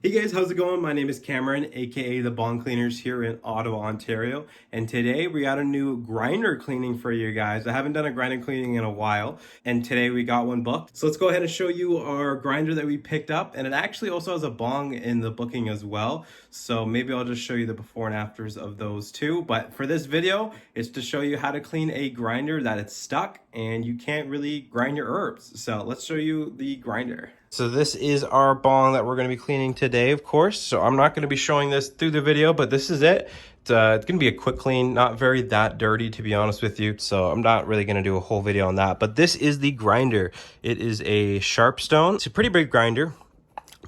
Hey guys, how's it going? My name is Cameron, aka the Bong Cleaners here in Ottawa, Ontario. And today we got a new grinder cleaning for you guys. I haven't done a grinder cleaning in a while, and today we got one booked. So let's go ahead and show you our grinder that we picked up. And it actually also has a bong in the booking as well. So maybe I'll just show you the before and afters of those two. But for this video, it's to show you how to clean a grinder that it's stuck and you can't really grind your herbs. So let's show you the grinder. So this is our bong that we're going to be cleaning today, of course. So I'm not going to be showing this through the video, but this is it. It's going to be a quick clean, not very that dirty, to be honest with you. So I'm not really going to do a whole video on that. But this is the grinder. It is a Sharpstone. It's a pretty big grinder,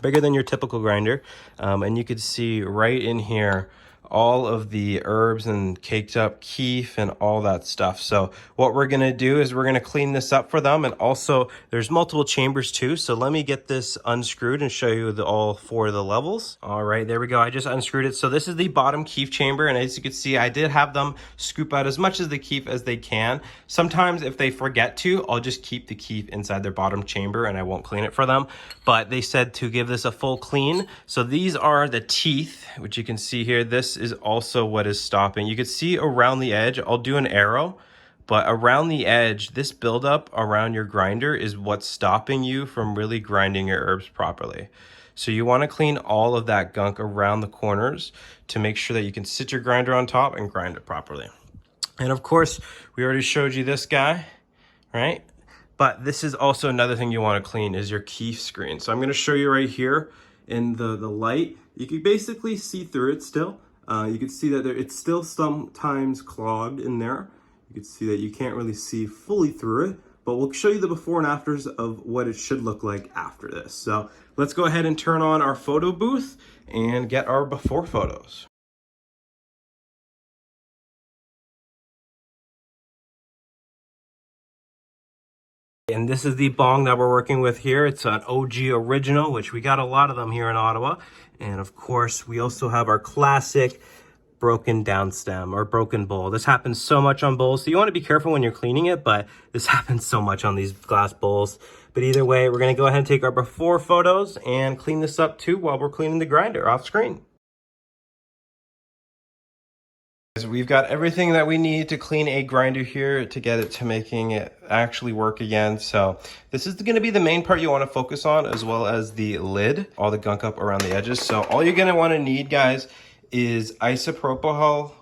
bigger than your typical grinder. And you could see right in here all of the herbs and caked up keef and all that stuff. So what we're gonna do is we're gonna clean this up for them. And also there's multiple chambers too. So let me get this unscrewed and show you all four of the levels. All right, there we go. I just unscrewed it. So this is the bottom keef chamber. And as you can see, I did have them scoop out as much of the keef as they can. Sometimes if they forget to, I'll just keep the keef inside their bottom chamber and I won't clean it for them. But they said to give this a full clean. So these are the teeth, which you can see here. This is also what is stopping. You can see around the edge, I'll do an arrow, but around the edge, this buildup around your grinder is what's stopping you from really grinding your herbs properly. So you want to clean all of that gunk around the corners to make sure that you can sit your grinder on top and grind it properly. And of course, we already showed you this guy, right? But this is also another thing you want to clean is your keef screen. So I'm going to show you right here in the light. You can basically see through it still. You can see that it's still sometimes clogged in there. You can see that you can't really see fully through it, but we'll show you the before and afters of what it should look like after this. So let's go ahead and turn on our photo booth and get our before photos. And this is the bong that we're working with here. It's an OG original, which we got a lot of them here in Ottawa. And of course, we also have our classic broken down stem or broken bowl. This happens so much on bowls. So you want to be careful when you're cleaning it, but this happens so much on these glass bowls. But either way, we're going to go ahead and take our before photos and clean this up too while we're cleaning the grinder off screen. We've got everything that we need to clean a grinder here to get it to making it actually work again. So this is going to be the main part you want to focus on, as well as the lid, all the gunk up around the edges. So all you're going to want to need, guys, is isopropyl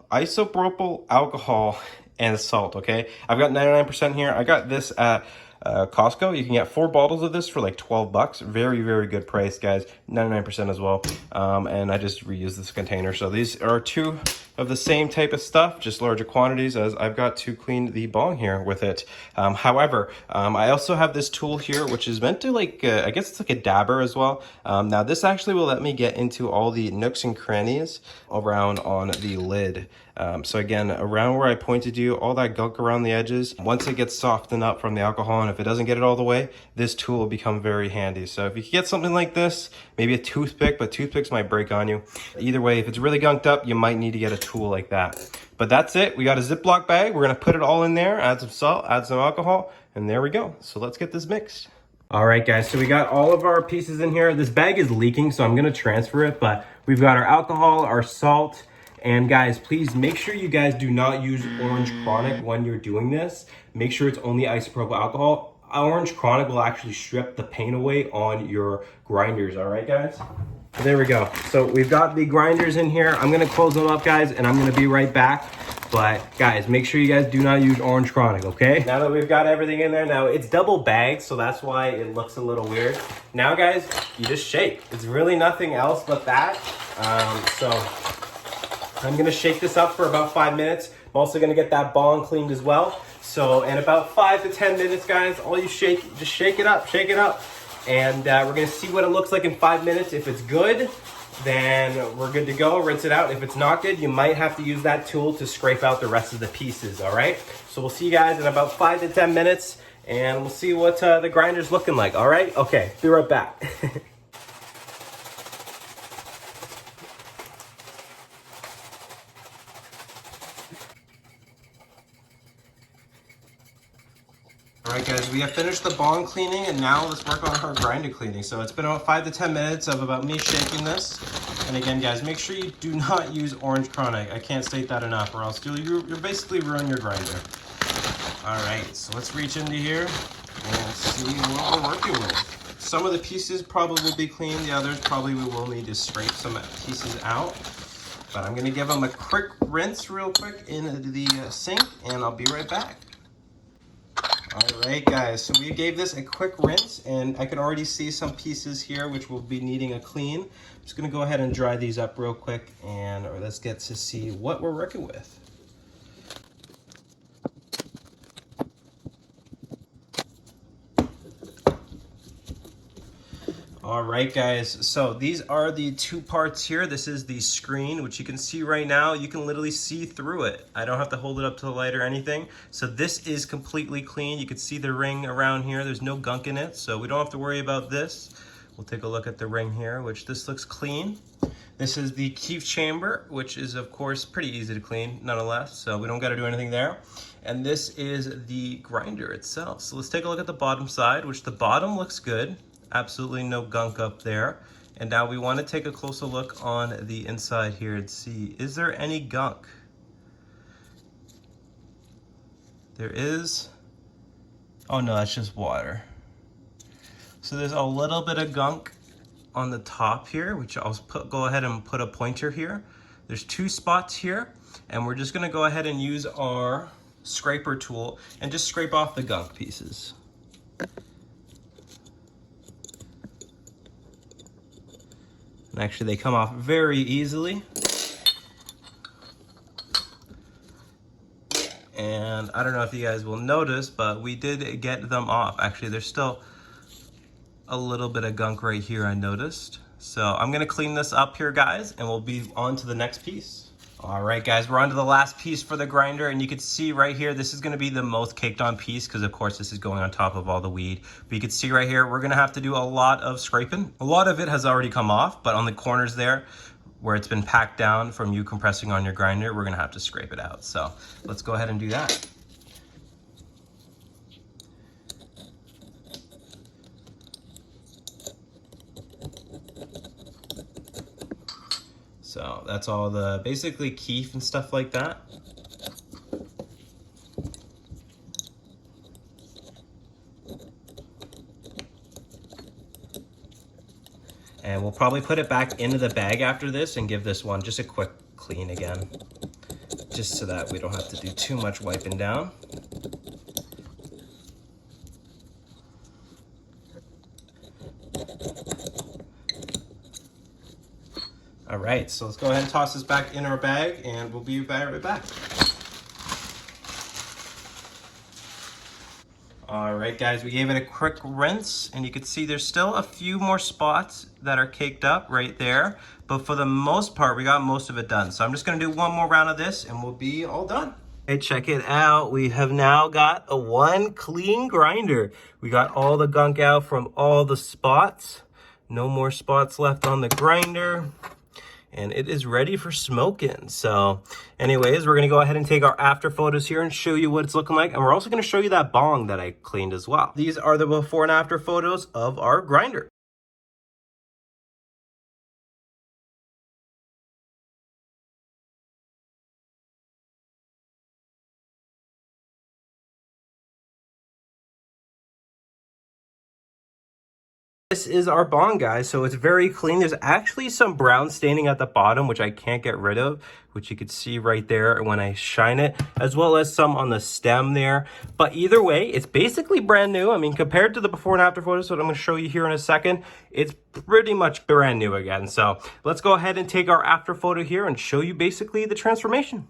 alcohol and salt. Okay, I've got 99% here. I got this at Costco. You can get 4 bottles of this for like 12 bucks. Very, very good price, guys. 99% as well. And I just reuse this container. So these are 2 of the same type of stuff, just larger quantities, as I've got to clean the bong here with it. However, I also have this tool here, which is meant to like, I guess it's like a dabber as well. Now this actually will let me get into all the nooks and crannies around on the lid. So again, around where I pointed you, all that gunk around the edges, once it gets softened up from the alcohol, and if it doesn't get it all the way, this tool will become very handy. So if you can get something like this, maybe a toothpick, but toothpicks might break on you. Either way, if it's really gunked up, you might need to get a tool like that. But that's it. We got a Ziploc bag. We're going to put it all in there, add some salt, add some alcohol, and there we go. So let's get this mixed. All right, guys, so we got all of our pieces in here. This bag is leaking, so I'm going to transfer it, but we've got our alcohol, our salt. And guys, please make sure you guys do not use Orange Chronic when you're doing this. Make sure it's only isopropyl alcohol. Orange Chronic will actually strip the paint away on your grinders, all right, guys? There we go. So we've got the grinders in here. I'm gonna close them up, guys, and I'm gonna be right back. But guys, make sure you guys do not use Orange Chronic, okay? Now that we've got everything in there, now it's double bagged, so that's why it looks a little weird. Now, guys, you just shake. It's really nothing else but that. So I'm gonna shake this up for about 5 minutes. I'm also gonna get that bong cleaned as well. So in about 5 to 10 minutes, guys, all you shake, just shake it up. And we're gonna see what it looks like in 5 minutes. If it's good, then we're good to go, rinse it out. If it's not good, you might have to use that tool to scrape out the rest of the pieces, all right? So we'll see you guys in about 5 to 10 minutes, and we'll see what the grinder's looking like, all right? Okay, be right back. All right, guys, we have finished the bong cleaning, and now let's work on our grinder cleaning. So it's been about 5 to 10 minutes of about me shaking this. And again, guys, make sure you do not use orange chronic. I can't state that enough, or else you'll basically ruin your grinder. All right, so let's reach into here and see what we're working with. Some of the pieces probably will be clean. The others probably we will need to scrape some pieces out. But I'm gonna give them a quick rinse real quick in the sink, and I'll be right back. All right, guys, so we gave this a quick rinse, and I can already see some pieces here which will be needing a clean. I'm just gonna go ahead and dry these up real quick, and let's get to see what we're working with. All right, guys, so these are the two parts here. This is the screen, which you can see right now. You can literally see through it. I don't have to hold it up to the light or anything. So this is completely clean. You can see the ring around here. There's no gunk in it, so we don't have to worry about this. We'll take a look at the ring here, which this looks clean. This is the keef chamber, which is, of course, pretty easy to clean, nonetheless, so we don't got to do anything there. And this is the grinder itself. So let's take a look at the bottom side, which the bottom looks good. Absolutely no gunk up there. And now we want to take a closer look on the inside here and see, is there any gunk? There is. Oh no, that's just water. So there's a little bit of gunk on the top here, which I'll go ahead and put a pointer here. There's 2 spots here, and we're just gonna go ahead and use our scraper tool and just scrape off the gunk pieces. And actually they come off very easily. And I don't know if you guys will notice, but we did get them off. Actually, there's still a little bit of gunk right here, I noticed. So I'm gonna clean this up here, guys, and we'll be on to the next piece. All right, guys, we're on to the last piece for the grinder, and you can see right here, this is gonna be the most caked on piece because of course this is going on top of all the weed. But you can see right here, we're gonna have to do a lot of scraping. A lot of it has already come off, but on the corners there, where it's been packed down from you compressing on your grinder, we're gonna have to scrape it out. So let's go ahead and do that. So that's all the basically keef and stuff like that. And we'll probably put it back into the bag after this and give this one just a quick clean again, just so that we don't have to do too much wiping down. All right, so let's go ahead and toss this back in our bag, and we'll be right back. All right, guys, we gave it a quick rinse, and you can see there's still a few more spots that are caked up right there, but for the most part, we got most of it done. So I'm just gonna do one more round of this, and we'll be all done. Hey, check it out. We have now got a one clean grinder. We got all the gunk out from all the spots. No more spots left on the grinder. And it is ready for smoking. So anyways, we're gonna go ahead and take our after photos here and show you what it's looking like. And we're also gonna show you that bong that I cleaned as well. These are the before and after photos of our grinder. This is our bong, guys, so it's very clean. There's actually some brown staining at the bottom, which I can't get rid of, which you can see right there when I shine it, as well as some on the stem there. But either way, it's basically brand new. I mean, compared to the before and after photos that I'm gonna show you here in a second, it's pretty much brand new again. So let's go ahead and take our after photo here and show you basically the transformation.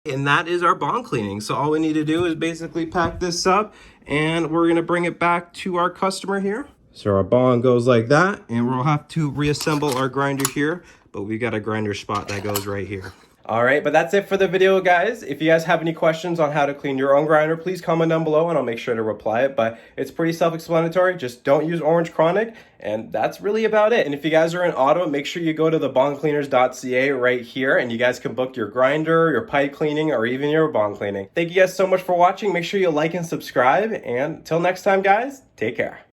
And that is our bong cleaning. So all we need to do is basically pack this up, and we're gonna bring it back to our customer here. So our bong goes like that, and we'll have to reassemble our grinder here, but we got a grinder spot that goes right here. All right, but that's it for the video, guys. If you guys have any questions on how to clean your own grinder, please comment down below and I'll make sure to reply it. But it's pretty self-explanatory. Just don't use Orange Chronic, and that's really about it. And if you guys are in auto, make sure you go to the bongcleaners.ca right here, and you guys can book your grinder, your pipe cleaning, or even your bong cleaning. Thank you guys so much for watching. Make sure you like and subscribe, and until next time, guys, take care.